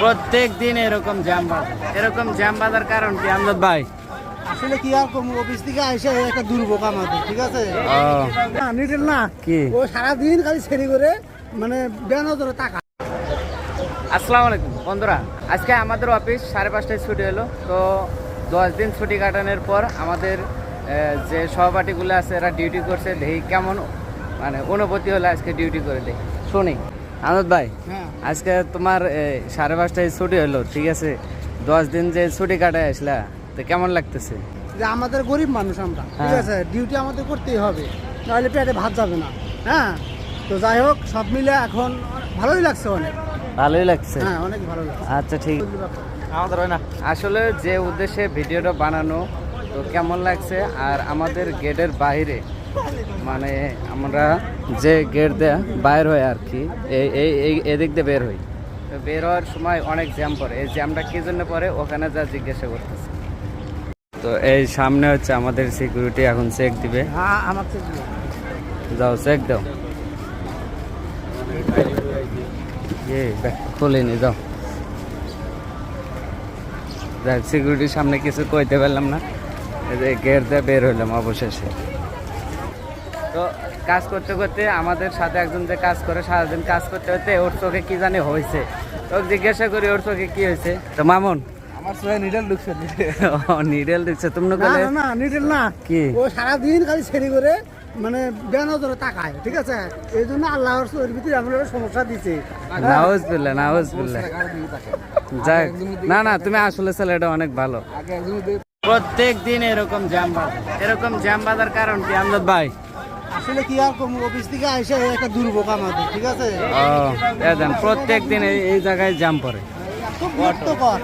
প্রত্যেক দিন এরকম জ্যাম বাজার। এরকম জ্যাম বাজার কারণ কি আমজাদ ভাই? আসলে কি আর কম, অফিস থেকে আইসা একটা দুর্ভোগ আমাদের, ঠিক আছে? না নিটেল না কি ও সারাদিন খালি ছেড়ি করে মানে বেনো ধরে টাকা। আসসালামু আলাইকুম বন্ধুরা, আজকে আমাদের অফিস 5:30টায় ছুটি হলো। তো 10 দিন ছুটি কাটানোর পর আমাদের যে সহপাঠীগুলো আছে এরা ডিউটি করছে। দেখি কেমন মানে অনুভূতি হলো আজকে ডিউটি করে। দেখি শুনি আমজাদ ভাই, হ্যাঁ আজকে তোমার 5:30টায় ছুটি হলো, ঠিক আছে? 10 দিন যে ছুটি কাটায় আসলা, তো কেমন লাগতেছে? যে আমাদের গরিব মানুষ আমরা, ঠিক হ্যাঁ। আছে, ডিউটি আমাদের করতেই হবে, নাহলে পেটে ভাত যাবে না। হ্যাঁ, তো যাই হোক সব মিলে এখন ভালোই লাগছে, অনেক ভালোই লাগছে। হ্যাঁ অনেক ভালো লাগছে। আচ্ছা ঠিক। আমাদের হয় না আসলে যে উদ্দেশ্যে ভিডিওটা বানানো, তো কেমন লাগছে? আর আমাদের গেটের বাইরে মানে আমরা যে গেট দেয়া বাইর হয় আর কি, এদিক দিয়ে বের হই। তো বের হওয়ার সময় অনেক জ্যাম পড়ে। এই জ্যামটা কি জন্য পড়ে ওখানে যা জিজ্ঞাসা করতেছে। তো এই সামনে হচ্ছে আমাদের সিকিউরিটি, এখন চেক দিবে। হ্যাঁ আমাকে যাও চেক দাও। খুলিনি, যাও। যাক, সিকিউরিটির সামনে কিছু কইতে পারলাম না, এই যে গেট দিয়ে বের হইলাম অবশেষে। তো কাজ করতে করতে আমাদের সাথে একজন যে কাজ করে, সারাদিন কাজ করতে করতে ওর চোখে কি জানি হয়েছে। তো জিজ্ঞাসা করি ওর চোখে কি হয়েছে। তো মামুন, আমার সবাই নিডেল ঢুকছে। নিডেল দিচ্ছে তুমি না না না নিডেল না, কি? ও সারাদিন খালি ছেড়ি করে মানে বেনো ধরে তাকায়, ঠিক আছে? এই জন্য আল্লাহর ওর ভিতরে এমন একটা সমস্যা দিছে। নাউজুবিল্লাহ, নাউজুবিল্লাহ। যাক, না না তুমি আসলে ছেলেটা অনেক ভালো। প্রত্যেক দিন এরকম জ্যাম বাজার। এরকম জ্যাম বাজার কারণ কি আমজাদ ভাই? আসলে কি আর কম, অফিস থেকে আইসা একটা দুর্ভোগ আমাদের, ঠিক আছে? প্রত্যেক দিন এই জায়গায় জ্যাম পড়ে। খুব বিরক্তকর।